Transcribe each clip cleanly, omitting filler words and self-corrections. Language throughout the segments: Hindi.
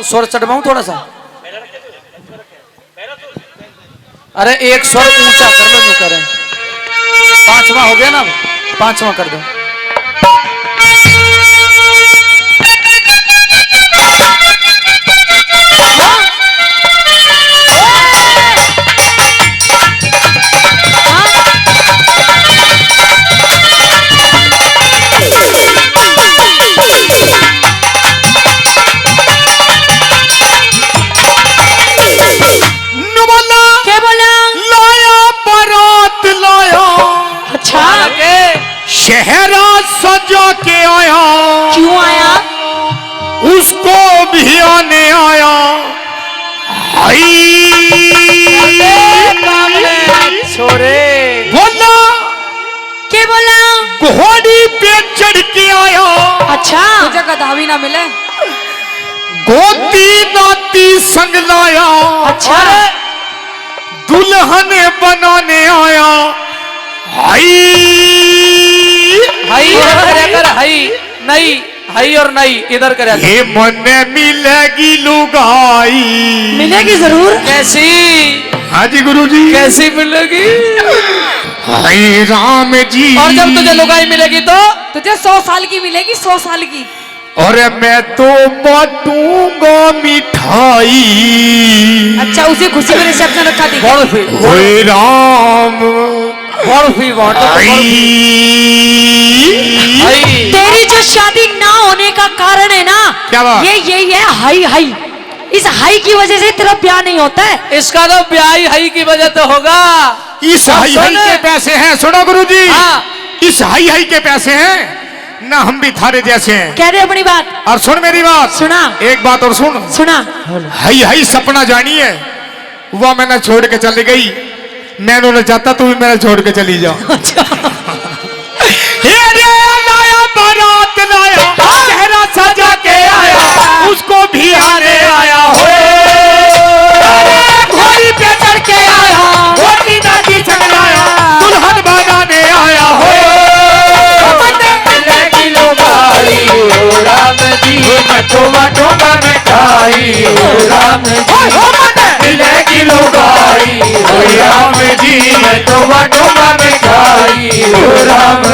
स्वर चढ़वाऊं थोड़ा सा? अरे एक स्वर ऊंचा कर लो जो करें। पांचवा हो गया ना, पांचवा कर दो। शहरा सजा के आया। क्यों आया? उसको भी आने आया। छोरे बोला क्या बोला? घोड़ी पे चढ़ के आया। अच्छा, तुझे गधावी ना मिले। गोती नाती संग लाया। अच्छा, दुल्हन बनाने आया। हाई कर हाई नहीं, हाई और नहीं इधर कर। ये मन मिलेगी लुगाई। मिलेगी जरूर। कैसी? हाँ जी गुरुजी। कैसी मिलेगी? हाय राम जी। और जब तुझे लुगाई मिलेगी तो तुझे 100 साल की मिलेगी, 100 साल की। और मैं तो बांटूंगा मिठाई। अच्छा, उसी खुशी में रिसेप्शन रखा थी। हाय राम। तेरी जो शादी ना होने का कारण है ना, क्या बात? ये यही है, हाई हाई। इस हाई की वजह से तेरा ब्याह नहीं होता है। इसका तो ब्याह हाई की वजह तो होगा। इस हाई हाई के पैसे हैं। सुनो गुरुजी। हाँ। इस हाई हाई के पैसे हैं ना, हम भी थारे जैसे हैं। कह दे अपनी बात। और सुन मेरी बात। सुना। एक बात और सुन। सुना। हाई हाई सपना जानी है, वह मैंने छोड़ के चली गई। मैं उन्होंने चाहता तू भी मैंने छोड़ के चली जाओ। लाया बारात लाया, चेहरा सजा के आया, उसको भी आने आया हो। घोड़ी पे चढ़ के आया, घोड़ी दादी संग लाया, दुल्हन बनाने आया हो। मिलेगी लुगाई, राम जी ठोमा ठोमा मिठाई। राम जी मिलेगी लुगाई, राम जी ठोमा ठोमा मिठाई। राम जी।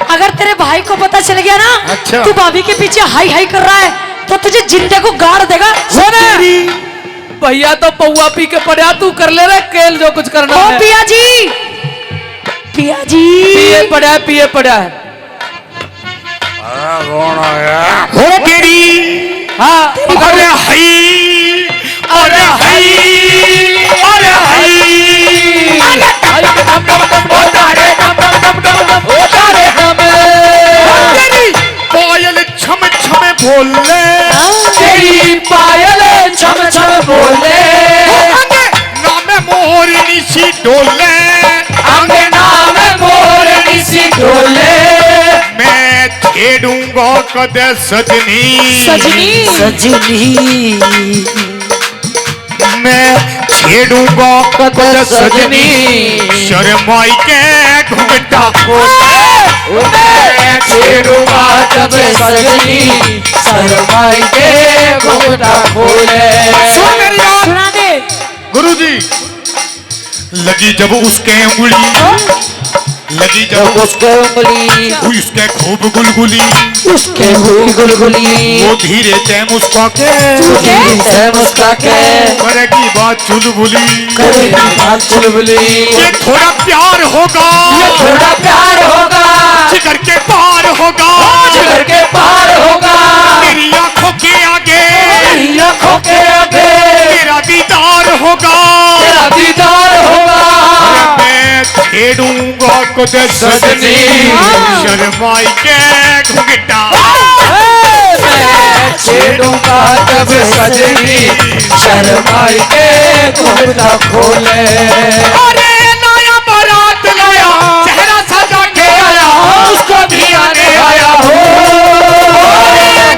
अगर तेरे भाई को पता चल गया ना, अच्छा, तू भाभी के पीछे हाई हाई कर रहा है तो तुझे जिंदे को गाड़ देगा। भैया तो पौआ पी के पड़ा, तू कर ले रहा केल जो कुछ करना है। पिया जी, पिया जी पिए पड़ा है, पिए पड़ा है। हो तेरी। हाँ। अरे हाई, अरे हाई, अरे पायल छम छम बोले, तेरी पायल छम छम बोले, नाम मोरनी सी डोले, नाम मोरनी सी डोले। मैं छेड़ूंगा कदे सजनी, सजनी सजनी, मैं छेड़ूंगा कदे सजनी। शर्माई के घुंघटा खोले, मैं छेड़ूंगा कदे सजनी, शर्माई के घुंघटा खोले। सुन मेरी बात। सुना दे गुरुजी। लगी जब उसके उंगली, लगी जब उसके उंगली, उसके खूब गुलगुली, उसके खूब गुलगुली, वो धीरे से मुस्का के, मुस्का के करेगी बात चुलबुली, करेगी बात चुलबुली। ये थोड़ा प्यार होगा, ये थोड़ा प्यार होगा, जिगर के पार होगा, जिगर के पार होगा। मेरी आंखों के आगे, मेरी आंखों के आगे तेरा दीदार होगा, तेरा दीदार छेड़ूंगा खुद सजनी शर्माई के घुंघटा मैं छेड़ूंगा जब सजनी शर्माई के घुंघटा खोले। अरे नया बारात लाया चेहरा सजा के आया उसको भी आने आया हो।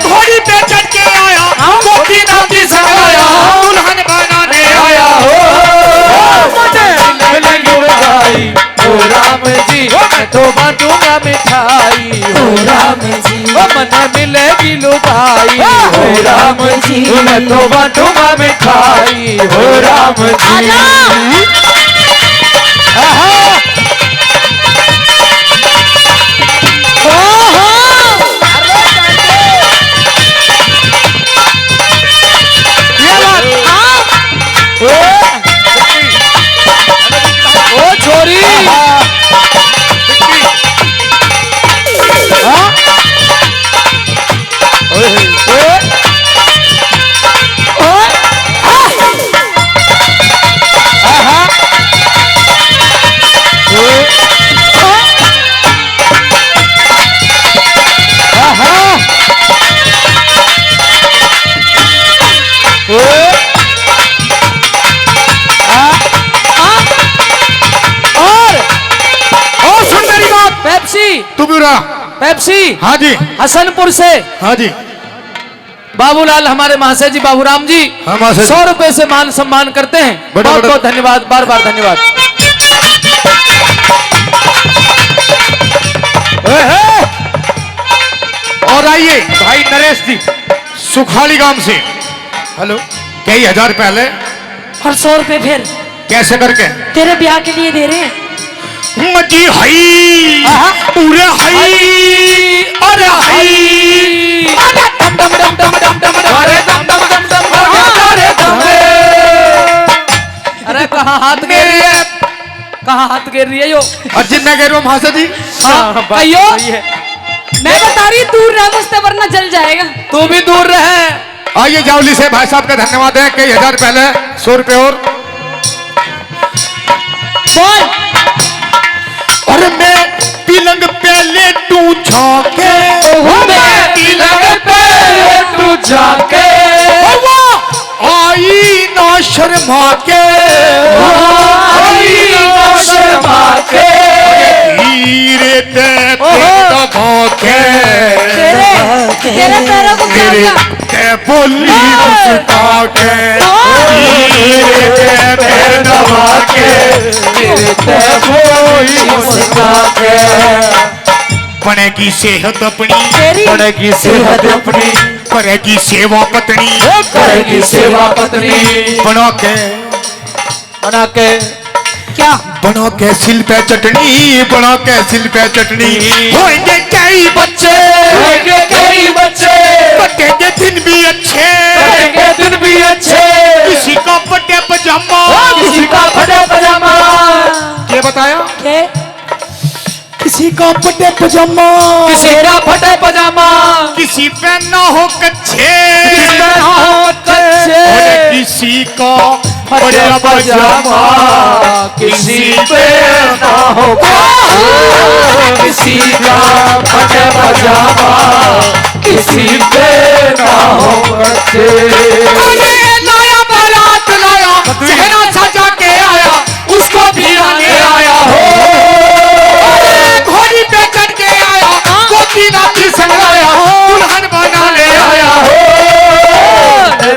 घोड़ी पे चढ़ के आया गोपी नाम की संगाया दुल्हन बनाने आया हो। ओ राम जी मैं तो बांटूंगा मिठाई हो राम जी ओ मन मिलेगी लुगाई हो राम जी मैं तो बांटूंगा मिठाई हो राम जी। ओ छोरी और सुन मेरी बात पेप्सी तू भी रहा। पेप्सी हाँ जी हसनपुर से हाँ जी बाबूलाल हमारे महाशय जी बाबूराम जी हाँ, महाशय जी। 100 रुपए से मान सम्मान करते हैं। बड़े- बहुत बड़े- बहुत धन्यवाद, बार बार धन्यवाद। और आइए भाई नरेश जी सुखाली गांव से हेलो कई हजार पहले और 100 रुपए फिर कैसे करके तेरे ब्याह के लिए दे रहे हैं। मजी हई पूरे हई अरे हई डम डम डम डम डम डम डम अरे डम डम डम डम अरे डम अरे कहाँ हाथ गिर रही है, कहाँ हाथ गिर रही है यो। और जिन्ना कह रहा हूँ महाशय जी हाँ कहियो। सही है। मैं बता रही दूर रह मुझसे वरना जल जाएगा। तू भी दूर रहे। आइए जावली से भाई साहब का धन्यवाद है कई हजार पहले 100 रुपए और बोल और मैं तिलंग पहले तू झाके मैं तिलक पे तू जाके आई ना शर्मा के आई ना शर्मा के धीरे ते पेट भाके तेरे पैरों को क्या तेरे हुआ? ते बोली मुस्का के धीरे ते पेट भाके तेरे ते बोली मुस्का के बनेगी सेहत अपनी बढ़ेगी सेहत अपनी करेगी सेवा पत्नी करेगी सेवा पत्नी बना के क्या बना के सिल पे चटनी बना के सिल पे चटनी होंगे कई बच्चे होंगे कई बच्चे कटेंगे दिन भी अच्छे कटेंगे दिन भी अच्छे किसी का पट्टे पजामा किसी का फटा पजामा ये बताया के किसी का पट्टे पजामा किसी का फटा पजामा किसी पे ना हो कच्छे किसका हो कच्चे और किसी का फटा पजामा किसी पे ना हो किसी का फटा पजामा किसी पे ना हो कच्चे नया बारात लाया चेहरा सजा के आया उसको भी आने आया हो घोड़ी पे चढ़ के आया गोपी नाम की संगाया दुल्हन बनाने आया हो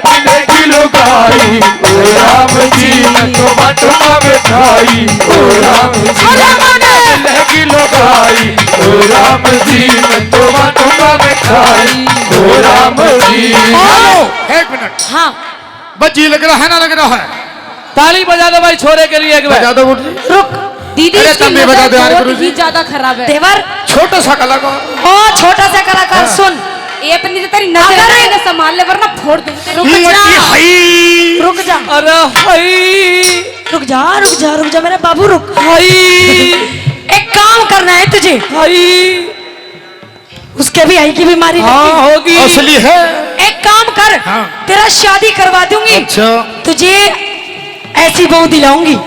मिलेगी लुगाई ओ राम जी मैं तो बांटूंगा मिठाई ओ राम जी मिलेगी लुगाई ओ राम जी मैं तो बांटूंगा मिठाई ओ राम जी। हेलो एक मिनट हाँ बस जी लग रहा है ना लग रहा है ताली बजा दो भाई छोरे के लिए एक बार। बजा दो गुरु जी रुक दीदी अरे इसकी तब भी बता दो यार नजर गुरु बहुत जी। ही ज्यादा खराब है। देवर छोटा सा कलाकार ओ छोटा सा कलाकार सुन ये अपनी जो तेरी नजर अगर- है ना संभाल ले वरना फोड़ दूंगी तेरे। मची हई रुक जा अरे हाय रुक जा रुक जा रुक जा मेरा बाबू रुक। हाय एक काम करना है तुझे हाय उसके भी आई की बीमारी हाँ लगती। होगी असली है एक काम कर हाँ। तेरा शादी करवा दूंगी अच्छा तुझे ऐसी बहू दिलाऊंगी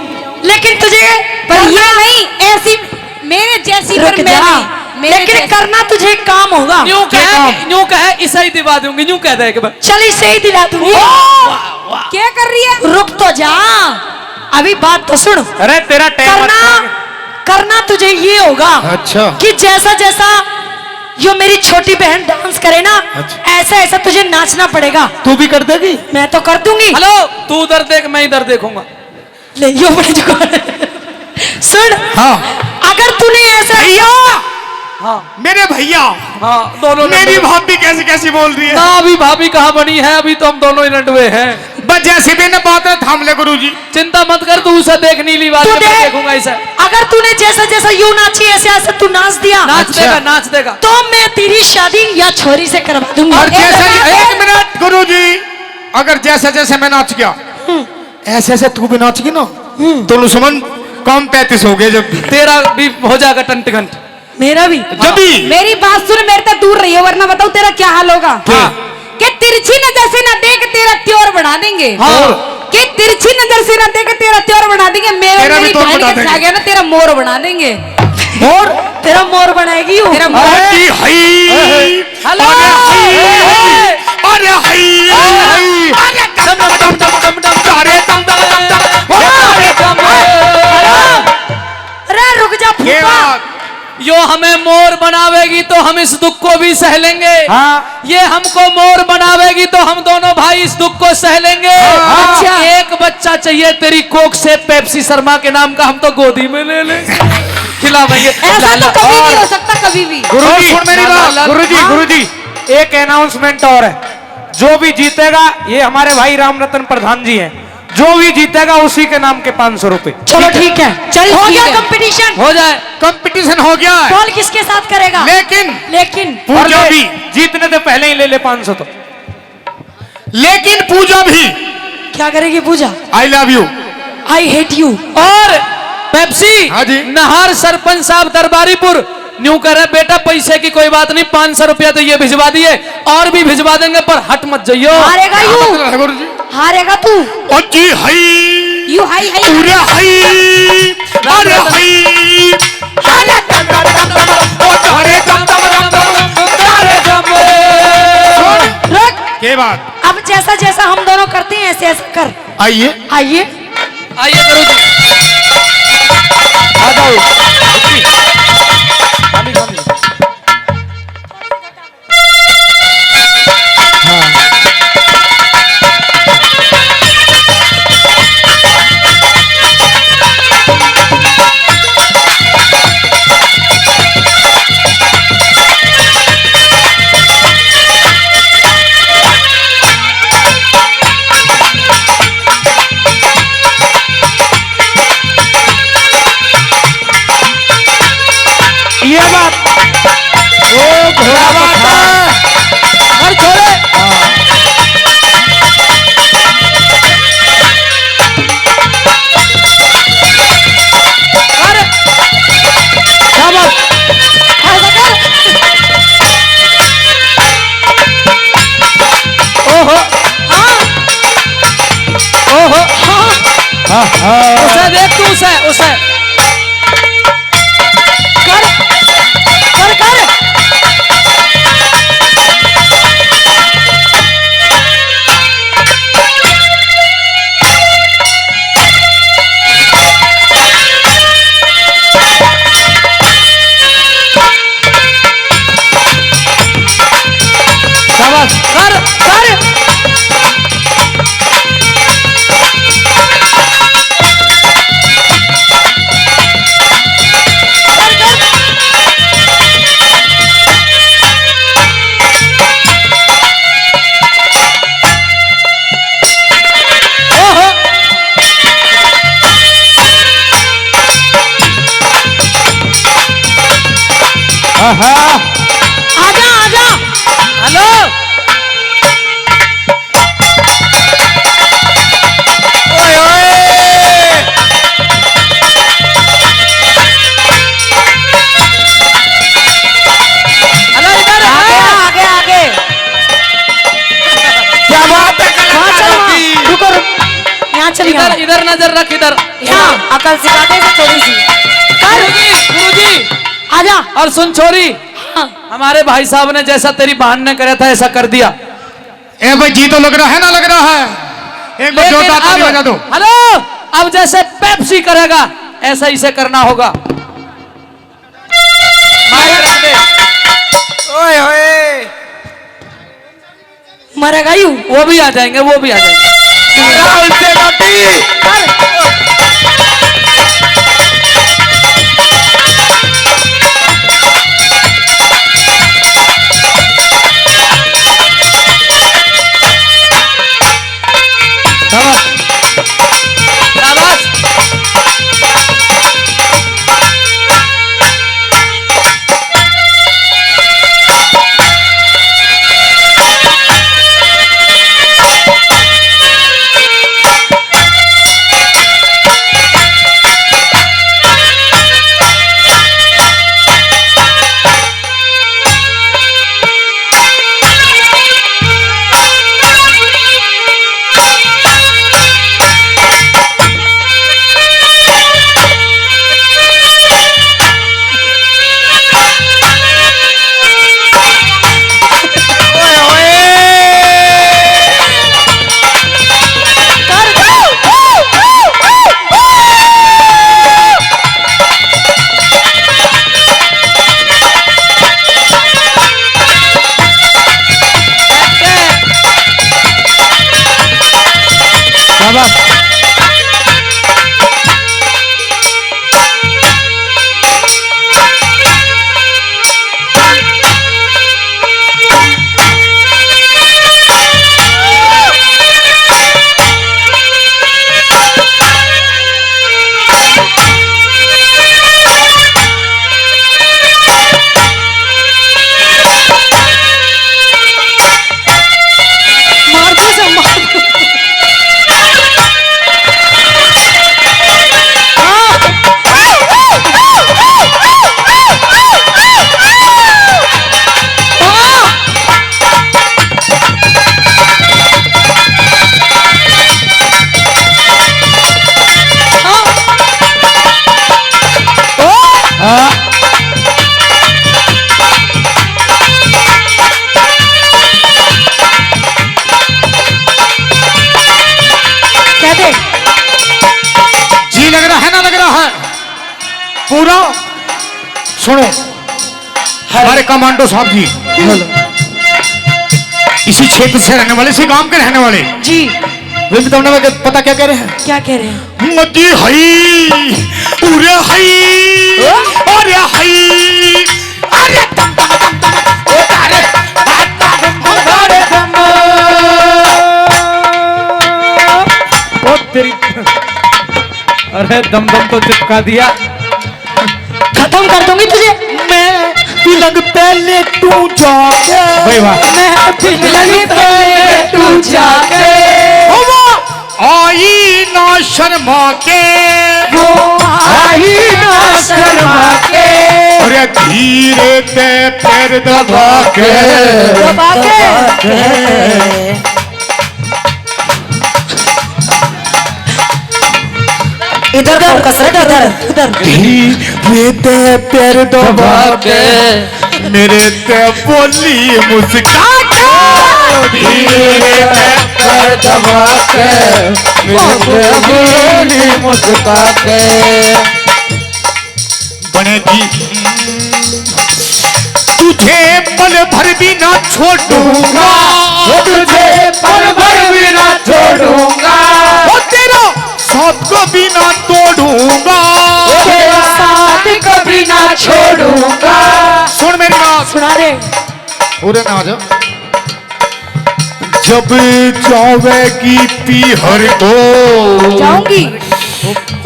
लेकिन तुझे पर ये नहीं ऐसी मेरे जैसी पर रुक मैं जा। नहीं मेरे लेकिन जैसी- करना तुझे एक काम होगा। यूं कहे इसे ही दिवा दूंगी, यूं कह दे एक बार। चल इसे ही दिला दूंगी। क्या कर रही है? रुक तो जा, अभी बात तो सुन। अरे तेरा करना तुझे ये होगा अच्छा। कि जैसा जैसा जो मेरी छोटी बहन डांस करे ना, अच्छा। ऐसा ऐसा तुझे नाचना पड़ेगा। तू भी कर देगी? मैं तो कर दूंगी। हेलो, तू उधर देख, मैं इधर देखूंगा। ले यो बड़े जुगाड़। सुन, हाँ। अगर तूने ऐसा भैया, हाँ मेरे भैया, हाँ, दोनों मेरी भाभी कैसी कैसी बोल रही है? ना अभी भाभी कहाँ बनी है, अभी तो हम दोनों ही लड़वे हैं। बस जैसे भी न बात है थाम ले गुरुजी। चिंता मत कर, तू उसे देख नीली बात तू मैं देख। देखूंगा इसे। अगर तूने जैसा जैसा यूं नाची ऐसे ऐसे तू नाच दिया नाच अच्छा। देगा, नाच देगा। तो मैं तेरी शादी या छोरी से करवा दूंगा। और जैसा एक मिनट गुरुजी, अगर जैसे जैसे मैं नाच गया ऐसे ऐसे तू भी नाच गई ना, तो समझ कम 35 हो गए। जब तेरा भी हो जाएगा टंट घंट। मेरा भी। जब भी मेरी बात सुन, मेरे से दूर रही हो वरना बताऊं तेरा क्या हाल होगा। हाँ। कि तिरछी नजर से ना देख तेरा त्योर बना देंगे। हाँ। कि तिरछी नजर से ना देख तेरा त्योर बना देंगे। तेरा भी मेरी त्योर बहन बना के देंगे। खा गया ना, तेरा मोर बना देंगे। मोर, तेरा मोर बनाएगी वो। तेरा मोर। अरे हाय, हेलो। अरे हाय, अरे डम डम डम डम डम डम, अरे दम दम दम दम, अरे डम। अरे रुक जा ये फूफा। बात। यो हमें मोर बनावेगी तो हम इस दुख को भी सह लेंगे। हाँ। ये हमको मोर बनावेगी तो हम दोनों भाई इस दुख को सह लेंगे। हाँ। अच्छा, एक बच्चा चाहिए तेरी कोक से पेप्सी शर्मा के नाम का, हम तो गोदी में ले लेंगे, खिलावेंगे। ऐसा तो कभी नहीं हो सकता, कभी भी। गुरुजी सुन मेरी बात। गुरुजी गुरुजी एक अनाउंसमेंट और है। जो भी जीतेगा, ये हमारे भाई राम रतन प्रधान जी हैं, जो भी जीतेगा उसी के नाम के 500 रुपए। चलो ठीक है, चल हो ठीक गया है। कंपटीशन। हो जाए। कंपटीशन हो गया है, कौन किसके साथ करेगा? लेकिन पूजा भी जीतने से पहले ही ले ले 500 तो। लेकिन पूजा भी क्या करेगी Pooja? I love you. I hate you. और पेप्सी हाँ जी। नहर सरपंच साहब दरबारीपुर न्यू कर रहे, बेटा पैसे की कोई बात नहीं, 500 रुपया तो ये भिजवा दिए, और भी भिजवा देंगे, पर हट मत जाइयो। हारेगा यू, गुरुजी हारेगा तू। जी हाई, यू हाई हाई पूरे हाई, अरे हाई, अरे दम दम दम दम, ओ अरे दम दम दम दम, अरे दम। रुक, के बात अब जैसा जैसा हम दोनों करते हैं ऐसे ऐसा कर। आइए, आइए आइए गुरुजी। आ जाओ। ये बात, ओ घोड़ा बात है। और छोड़े। अरे क्या बात? ऐसा कर। ओहो, हाँ ओहो, हाँ, उसे देख तू, उसे कर कर कर। क्या बात? कर कर। ओहो, आजा आजा। हेलो। ओए ओए, हेलो, इधर आगे आ। आगे आगे। क्या बात है? वहाँ चल, कलाकारों वहाँ। की। रुको रुक, यहाँ चल इधर यहाँ। इधर ना नजर रख इधर। यहाँ अकल सिखाते से थोड़ी सी गुरुजी आजा। और सुन छोरी, हाँ। हमारे भाई साहब ने जैसा तेरी बहन ने करा था ऐसा कर दिया। ए भाई जी तो लग रहा है ना, लग रहा है। एक बार जोरदार ताली बजा दो। हेलो, अब जैसे पेप्सी करेगा ऐसा इसे करना होगा। माइक रख दे। ओए ओए, मरेगा यू। वो भी आ जाएंगे, वो भी आ जाएंगे। पूरा सुनो, हमारे कमांडो साहब जी इसी क्षेत्र से रहने वाले, इसी गांव के रहने वाले जी। वे भी तुमने पता क्या कह रहे हैं? क्या कह रहे हैं? मजी हई उरे हई अरे हई अरे दम दम दम दम ओ तारे अरे दम ओ तेरी, अरे दम दम तो चिपका दिया। खत्म कर दूंगी तुझे मैं तिलक पहले तू जाके भाई वाह, मैं तिलक पहले तू जाके आई ना शर्मा के, वो आई ना शर्मा के, अरे धीरे पे पैर दबा के दबा के इधर का कसरत इधर उधर धीरे पे पैर दबा के मेरे ते बोली मुस्का के, धीरे पे पैर दबा के मेरे ते बोली मुस्का के बनेगी तुझे पल भर भी ना छोड़ूंगा, तुझे पल भर भी ना छोड़ूंगा, वो तेरा साथ कभी ना तोड़ूंगा, तेरा साथ कभी ना छोड़ूंगा। सुन मेरी बात, सुना दे। पूरे ना जा। जब जावेगी पीहर को जाऊंगी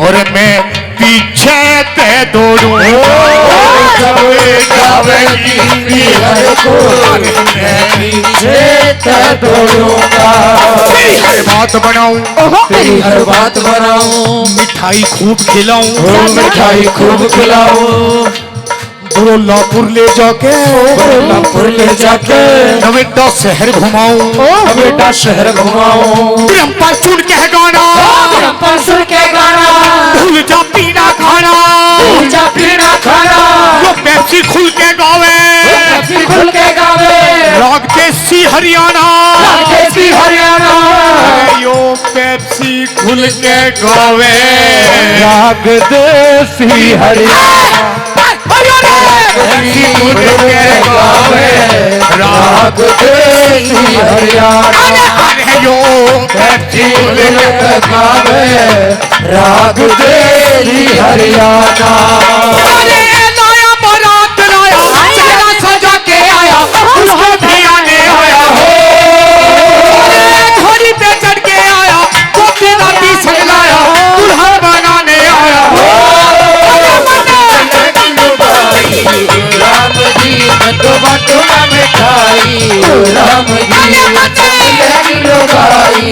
और मैं पीछे ते दौड़ूंगा, जब जावेगी पीहर को मैं पीछे ते दौड़ूंगा, तेरी हर बात बनाऊं, तेरी हर बात बनाऊं, मिठाई खूब खिलाऊं, मिठाई खूब खिलाऊं, बरोलापुर ले जाके, बरोलापुर ले जाके नवेटा शहर घुमाऊं, बेटा शहर घुमाऊं, ब्रह्मा चुन के गाना, पर सुन के भूल जा पीना खाना, भूल जा पीना खाना, जो पेप्सी खुल के गावे, पेप्सी खुल के गावे, राग देसी हरियाणा, देसी हरियाणा, यो पेप्सी खुल के गावे, राग देसी हरियाणा, पेप्सी खुल के गावे, राग देसी हरियाणा, अरे यो पेप्सी खुल के गावे, राग देसी हरियाणा। अरे लाया बारात लाया, चेहरा सजा के आया, उसको भी आने आया हो, घोड़ी पे चढ़ के आया, कोठी राती सजलाया, दुल्हन बनाने आया हो। राम जी तो बटुआ मिठाई, राम जी भाई,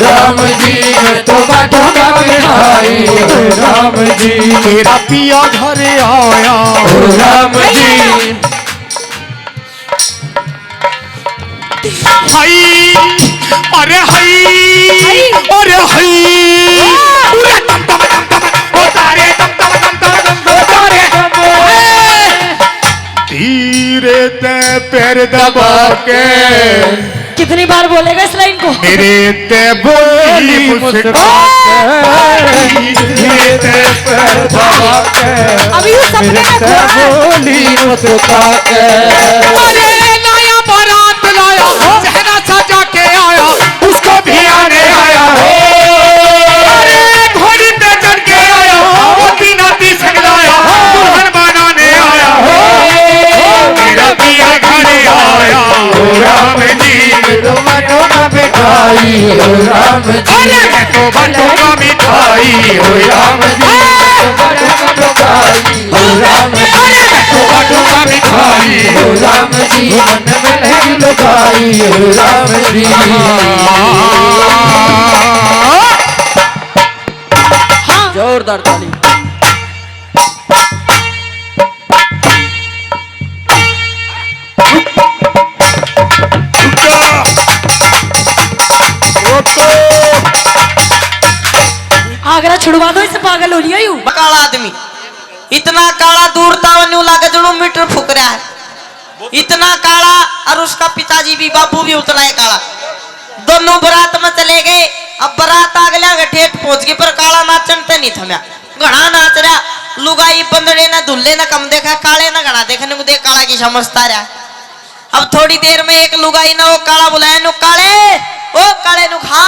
राम जी तो बटुआ मिठाई, राम जी तेरा पिया घर आया, राम जी हाई अरे हाई अरे हाई, पूरा दम दम दम दम होता रे, दम दम दम दम दम होता रे, धीरे ते पैर दबा के, कितनी बार बोलेगा इस लाइन को? मेरे ते बोली मुस्कुरा के, धीरे ते पैर दबा के, अभी उस सपने में खोया है। बोली मुस्कुरा के, अरे लाया बारात लाया, चेहरा सजा के आया, उसको भी आने आया हो, अरे घोड़ी पे चढ़ के आया, मोती नाती सजलाया, दुल्हन बनाने आया हो, मेरा पिया घर आया, राम जी तो बटुआ मिठाई, राम जी अरे मैं तो बटुआ मिठाई, राम जी राम अरे मैं तो बटुआ मिठाई, राम जी मन में नहीं लुकाई, राम जी जोरदार ताली। आगरा छुड़वा दो, इससे पागल हो रही है यूं। काला आदमी इतना काला दूरता लागे जणू मीटर फूक रहा है, इतना काला, और उसका पिताजी भी बापू भी उतना ही काला। दोनों बारात में चले गए, अब बारात आ गया ठेठ पहुंच गई, पर काला नाचन ते नहीं थम्या, घना नाच रहा, लुगाई बंदड़े ना दुल्ले ना कम देखा, काले ना घना देखने को देख, काला की समझता रहा। अब थोड़ी देर में एक लुगाई ना वो काला बुलाया, नु काले, ओ काले नु खा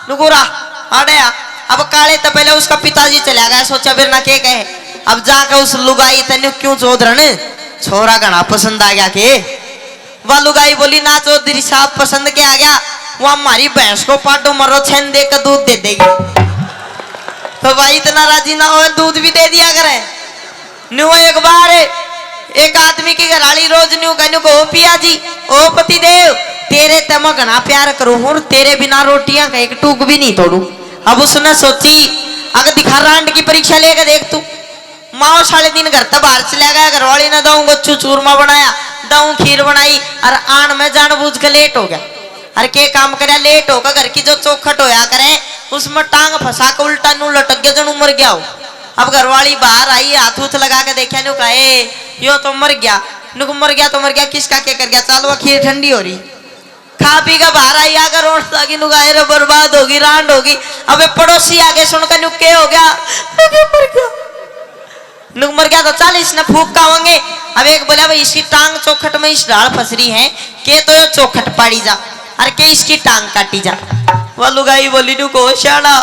नुकुरा आड़े। अब काले तो पहले उसका पिताजी चला गया, सोचा फिर ना के कहे, अब जाकर उस लुगाई तेन क्यों चौधरन, छोरा घना पसंद आ गया के, वह लुगाई बोली ना चौधरी साहब पसंद के आ गया, वो हमारी भैंस को पाटो मरो छेन दे कर दूध दे देगी, तो भाई इतना राजी ना हो, दूध भी दे दिया करे। न्यू एक बार एक आदमी की घराली रोज न्यू कहने को, ओ पिया जी, ओ पति देव, तेरे तम घना प्यार करूं और तेरे बिना रोटियां का एक टूक भी नहीं तोड़ू। अब उसने सोची, अगर दिखा रांड की परीक्षा लेकर देख तू, माओ 3.5 घर तक बाहर चला गया, घरवाली ने दाऊ गच्चू चूरमा बनाया, दाऊ खीर बनाई, और आन में जानबूझ के लेट हो गया। अरे के काम करे, लेट होकर घर की जो चौखट होया करे, उसमें टांग फंसा के उल्टा नू लटक गया, जन मर गया हो। अब घरवाली बाहर आई, हाथ उथ लगा के देखा, नु कहे यो तो मर गया, नुक मर गया तो मर गया, किसका के कर गया, चल वो खीर ठंडी हो रही, खा पी का बाहर आई, आकर रोट लगी, नुगाए रे बर्बाद होगी, रांड होगी। अबे पड़ोसी आगे सुनकर नुक के हो गया, मर गया, नुक मर गया, तो चल इसने फूक का होंगे। अब एक बोला भाई इसकी टांग चौखट में इस डाल फंस रही है, के तो ये चौखट पाड़ी जा, अरे के इसकी टांग काटी जा। वह लुगाई बोली नु को शाना,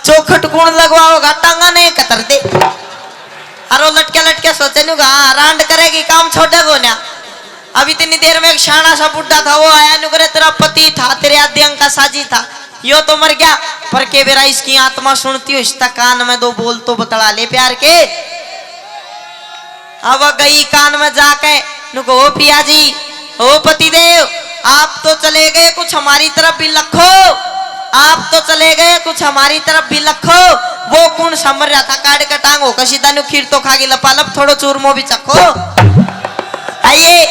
चौखट कौन लगवाओगा, टांगा नहीं कतर दे, अरे लटके लटके सोचे नु रांड करेगी, काम छोटे को ना। अब इतनी देर में एक शाना सा बुड्ढा था, वो आया, नु करे तेरा पति था, तेरे आद्यंग का साजी था, यो तो मर गया, पर के बेरा इसकी आत्मा सुनती हो, इसका कान में 2 बोल तो बतला ले प्यार के। अब गई कान में जाके नुको, ओ पिया जी, ओ पति देव, आप तो चले गए, कुछ हमारी तरफ भी लखो, आप तो चले गए, कुछ हमारी तरफ भी लखो। वो कौन समझ रहा था, काट का टांग हो कशीदा नु खीर तो खागी, लपालप थोड़ो चूरमो भी चखो। आइए